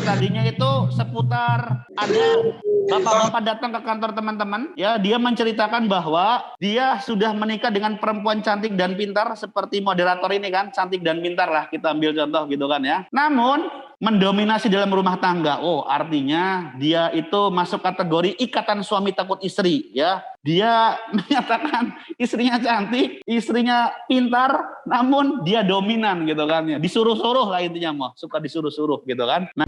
tadinya itu seputar ada bapak-bapak datang ke kantor teman-teman, ya, dia menceritakan bahwa dia sudah menikah dengan perempuan cantik dan pintar seperti moderator ini kan, cantik dan pintar lah kita ambil contoh gitu kan ya. Namun mendominasi dalam rumah tangga. Oh, artinya dia itu masuk kategori ikatan suami takut istri ya. Dia menyatakan istrinya cantik, istrinya pintar, namun dia dominan gitu kan ya. Disuruh-suruh lah intinya mah, suka disuruh-suruh gitu kan. Nah,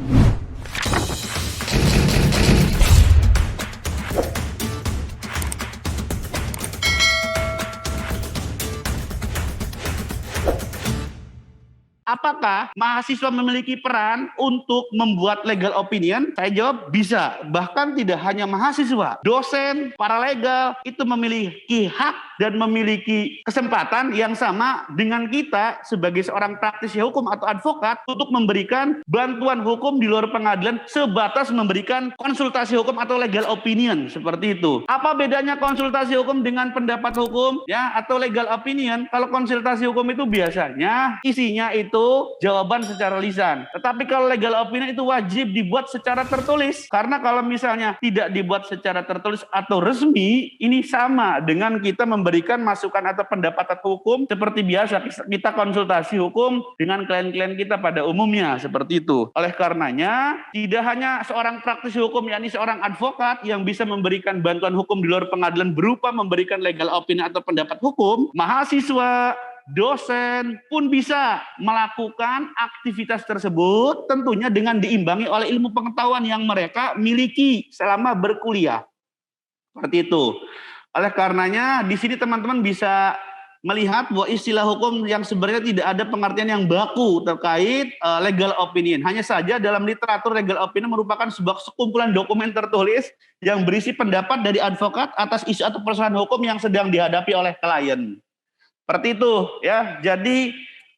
apakah mahasiswa memiliki peran untuk membuat legal opinion? Saya jawab bisa. Bahkan tidak hanya mahasiswa, dosen, paralegal itu memiliki hak dan memiliki kesempatan yang sama dengan kita sebagai seorang praktisi hukum atau advokat untuk memberikan bantuan hukum di luar pengadilan sebatas memberikan konsultasi hukum atau legal opinion seperti itu. Apa bedanya konsultasi hukum dengan pendapat hukum ya atau legal opinion? Kalau konsultasi hukum itu biasanya isinya itu jawaban secara lisan. Tetapi kalau legal opinion itu wajib dibuat secara tertulis. Karena kalau misalnya tidak dibuat secara tertulis atau resmi, ini sama dengan kita memberikan masukan atau pendapat hukum seperti biasa kita konsultasi hukum dengan klien-klien kita pada umumnya seperti itu. Oleh karenanya, tidak hanya seorang praktisi hukum yakni seorang advokat yang bisa memberikan bantuan hukum di luar pengadilan berupa memberikan legal opinion atau pendapat hukum, mahasiswa, dosen pun bisa melakukan aktivitas tersebut tentunya dengan diimbangi oleh ilmu pengetahuan yang mereka miliki selama berkuliah. Seperti itu. Oleh karenanya di sini teman-teman bisa melihat bahwa istilah hukum yang sebenarnya tidak ada pengertian yang baku terkait legal opinion. Hanya saja dalam literatur legal opinion merupakan sebuah sekumpulan dokumen tertulis yang berisi pendapat dari advokat atas isu atau persoalan hukum yang sedang dihadapi oleh klien. Seperti itu ya. Jadi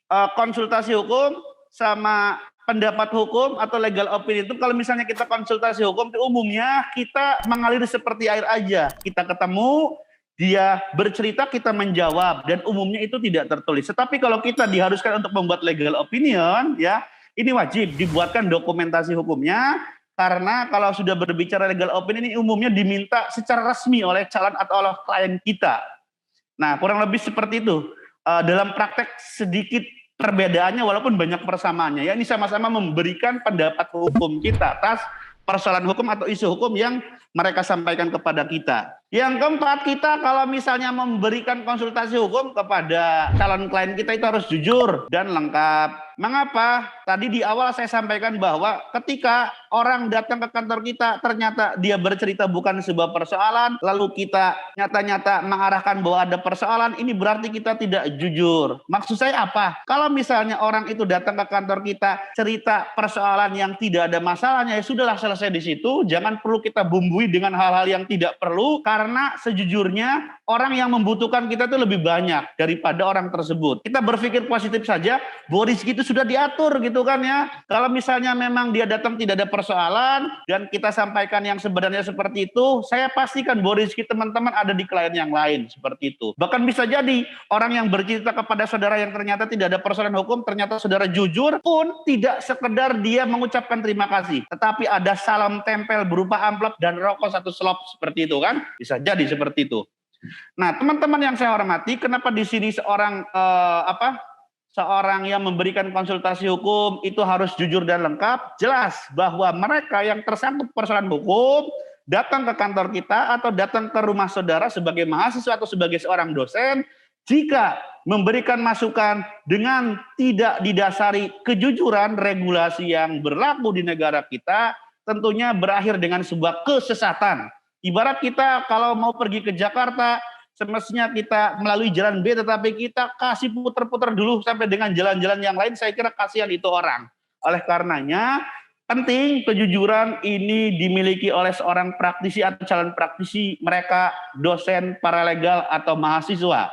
konsultasi hukum sama pendapat hukum atau legal opinion itu kalau misalnya kita konsultasi hukum itu umumnya kita mengalir seperti air aja. Kita ketemu, dia bercerita, kita menjawab dan umumnya itu tidak tertulis. Tetapi kalau kita diharuskan untuk membuat legal opinion ya, ini wajib dibuatkan dokumentasi hukumnya. Karena kalau sudah berbicara legal opinion ini umumnya diminta secara resmi oleh calon atau oleh klien kita. Nah, kurang lebih seperti itu. Dalam praktek sedikit perbedaannya walaupun banyak persamaannya. Ya, ini sama-sama memberikan pendapat hukum kita atas persoalan hukum atau isu hukum yang mereka sampaikan kepada kita. Yang keempat, kita kalau misalnya memberikan konsultasi hukum kepada calon klien kita itu harus jujur dan lengkap. Mengapa? Tadi di awal saya sampaikan bahwa ketika orang datang ke kantor kita ternyata dia bercerita bukan sebuah persoalan, lalu kita nyata-nyata mengarahkan bahwa ada persoalan, ini berarti kita tidak jujur. Maksud saya apa? Kalau misalnya orang itu datang ke kantor kita cerita persoalan yang tidak ada masalahnya, ya sudahlah selesai di situ, jangan perlu kita bumbui dengan hal-hal yang tidak perlu, karena sejujurnya orang yang membutuhkan kita itu lebih banyak daripada orang tersebut. Kita berpikir positif saja, bahwa rezeki itu sudah diatur gitu kan ya. Kalau misalnya memang dia datang tidak ada persoalan dan kita sampaikan yang sebenarnya seperti itu, saya pastikan bahwa rezeki teman-teman ada di klien yang lain seperti itu. Bahkan bisa jadi orang yang bercerita kepada saudara yang ternyata tidak ada persoalan hukum, ternyata saudara jujur pun tidak sekedar dia mengucapkan terima kasih, tetapi ada salam tempel berupa amplop dan rokok satu slop seperti itu kan. Bisa jadi seperti itu. Nah, teman-teman yang saya hormati, kenapa di sini seorang seorang yang memberikan konsultasi hukum itu harus jujur dan lengkap? Jelas bahwa mereka yang tersangkut persoalan hukum datang ke kantor kita atau datang ke rumah saudara sebagai mahasiswa atau sebagai seorang dosen, jika memberikan masukan dengan tidak didasari kejujuran regulasi yang berlaku di negara kita, tentunya berakhir dengan sebuah kesesatan. Ibarat kita kalau mau pergi ke Jakarta, semestinya kita melalui jalan B, tetapi kita kasih putar-putar dulu sampai dengan jalan-jalan yang lain, saya kira kasihan itu orang. Oleh karenanya, penting kejujuran ini dimiliki oleh seorang praktisi atau calon praktisi, mereka dosen, paralegal, atau mahasiswa.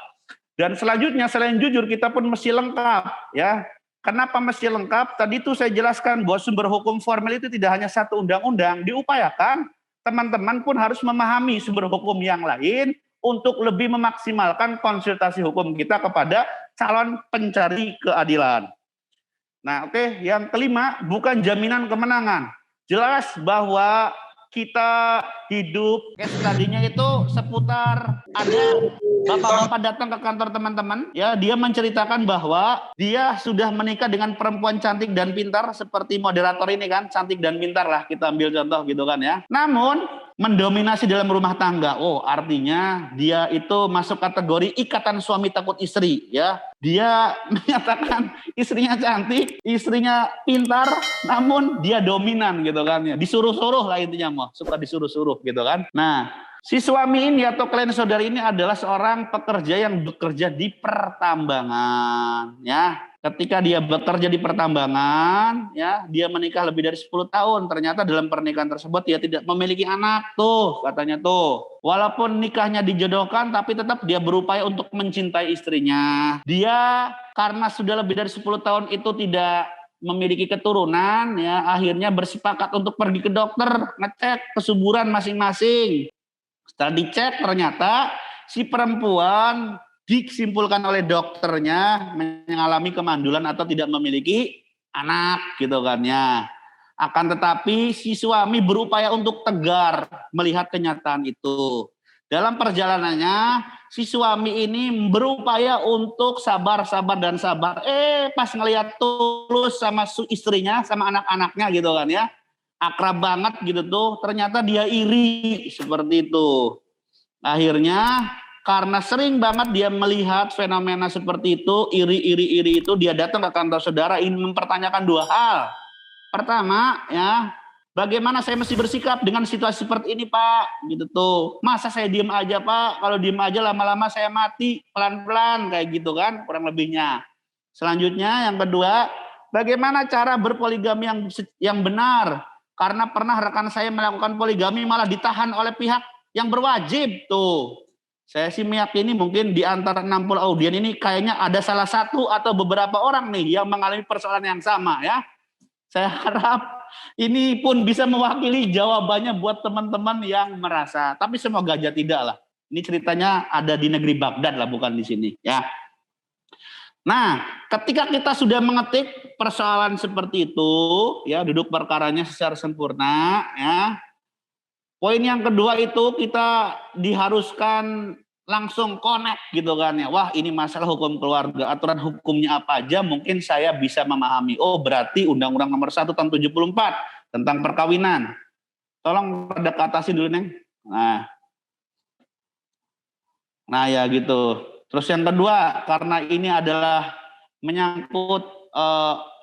Dan selanjutnya, selain jujur, kita pun mesti lengkap. Ya. Kenapa mesti lengkap? Tadi itu saya jelaskan bahwa sumber hukum formal itu tidak hanya satu undang-undang, diupayakan teman-teman pun harus memahami sumber hukum yang lain untuk lebih memaksimalkan konsultasi hukum kita kepada calon pencari keadilan. Nah, oke, yang kelima, bukan jaminan kemenangan. Jelas bahwa kita hidup, case tadinya itu seputar ada bapak-bapak datang ke kantor teman-teman, ya, dia menceritakan bahwa dia sudah menikah dengan perempuan cantik dan pintar seperti moderator ini kan, cantik dan pintar lah kita ambil contoh gitu kan ya. Namun mendominasi dalam rumah tangga. Oh, artinya dia itu masuk kategori ikatan suami takut istri ya. Dia menyatakan istrinya cantik, istrinya pintar, namun dia dominan gitu kan ya. Disuruh-suruh lah intinya mah, suka disuruh-suruh gitu kan. Nah, si suami ini atau klien saudari ini adalah seorang pekerja yang bekerja di pertambangan ya. Ketika dia bekerja di pertambangan, ya, dia menikah lebih dari 10 tahun. Ternyata dalam pernikahan tersebut dia tidak memiliki anak tuh, katanya tuh. Walaupun nikahnya dijodohkan, tapi tetap dia berupaya untuk mencintai istrinya. Dia karena sudah lebih dari 10 tahun itu tidak memiliki keturunan, ya, akhirnya bersepakat untuk pergi ke dokter, ngecek kesuburan masing-masing. Setelah dicek ternyata si perempuan disimpulkan oleh dokternya mengalami kemandulan atau tidak memiliki anak gitu kan ya. Akan tetapi si suami berupaya untuk tegar melihat kenyataan itu. Dalam perjalanannya si suami ini berupaya untuk sabar dan sabar. Pas ngelihat Tulus sama istrinya sama anak-anaknya gitu kan ya. Akrab banget gitu tuh, ternyata dia iri seperti itu. Akhirnya karena sering banget dia melihat fenomena seperti itu, iri itu, dia datang ke kantor saudara ingin mempertanyakan dua hal. Pertama, ya, bagaimana saya mesti bersikap dengan situasi seperti ini, Pak? Gitu tuh. Masa saya diem aja, Pak? Kalau diem aja lama-lama saya mati pelan-pelan kayak gitu kan, kurang lebihnya. Selanjutnya yang kedua, bagaimana cara berpoligami yang benar? Karena pernah rekan saya melakukan poligami malah ditahan oleh pihak yang berwajib tuh. Saya sih meyakini mungkin di antara 60 audien ini kayaknya ada salah satu atau beberapa orang nih yang mengalami persoalan yang sama ya. Saya harap ini pun bisa mewakili jawabannya buat teman-teman yang merasa. Tapi semoga aja tidak lah. Ini ceritanya ada di negeri Baghdad lah, bukan di sini ya. Nah, ketika kita sudah mengetik persoalan seperti itu, ya, duduk perkaranya secara sempurna ya. Poin yang kedua itu kita diharuskan langsung connect gitu kan ya. Wah, ini masalah hukum keluarga, aturan hukumnya apa aja mungkin saya bisa memahami. Oh, berarti Undang-Undang Nomor 1 tahun 74 tentang perkawinan. Tolong redak atasi dulu, Neng. Nah ya gitu. Terus yang kedua, karena ini adalah menyangkut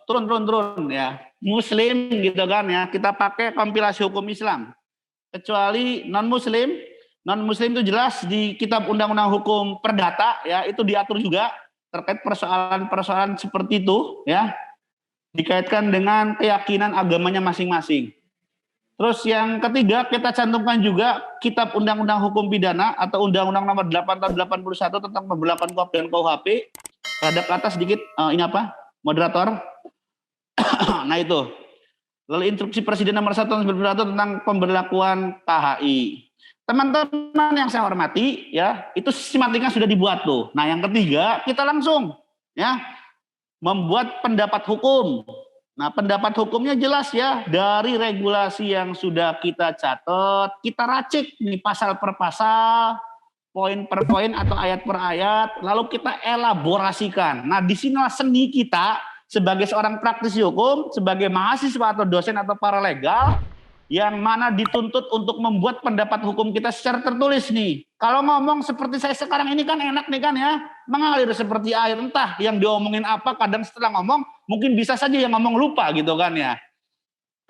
turun ya. Muslim gitu kan ya. Kita pakai kompilasi hukum Islam. Kecuali non-muslim itu jelas di kitab undang-undang hukum perdata ya, itu diatur juga terkait persoalan-persoalan seperti itu ya, dikaitkan dengan keyakinan agamanya masing-masing. Terus yang ketiga kita cantumkan juga kitab undang-undang hukum pidana atau undang-undang nomor 8 tahun 81 tentang pemberlakuan KUHP dan KUHP. Rada ke atas sedikit, ini apa moderator. Nah itu. Lalu instruksi Presiden nomor 1 tahun 2021 tentang pemberlakuan KHI. Teman-teman yang saya hormati, ya, itu sistematiknya sudah dibuat tuh. Nah, yang ketiga, kita langsung ya membuat pendapat hukum. Nah, pendapat hukumnya jelas ya, dari regulasi yang sudah kita catat, kita racik nih pasal per pasal, poin per poin atau ayat per ayat, lalu kita elaborasikan. Nah, disinilah seni kita sebagai seorang praktisi hukum, sebagai mahasiswa atau dosen atau paralegal, yang mana dituntut untuk membuat pendapat hukum kita secara tertulis nih. Kalau ngomong seperti saya sekarang ini kan enak nih kan ya, mengalir seperti air, entah yang diomongin apa, kadang setelah ngomong mungkin bisa saja yang ngomong lupa gitu kan ya.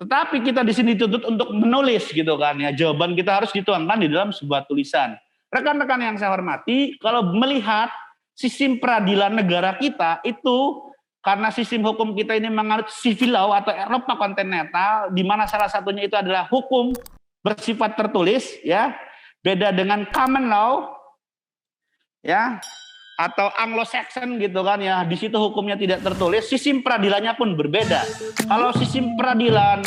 Tetapi kita di sini dituntut untuk menulis gitu kan ya, jawaban kita harus dituangkan di dalam sebuah tulisan. Rekan-rekan yang saya hormati, kalau melihat sistem peradilan negara kita itu, karena sistem hukum kita ini menganut civil law atau Eropa kontinental, di mana salah satunya itu adalah hukum bersifat tertulis, ya, beda dengan common law, ya, atau Anglo-Saxon gitu kan ya. Di situ hukumnya tidak tertulis, sistem peradilannya pun berbeda. Kalau sistem peradilan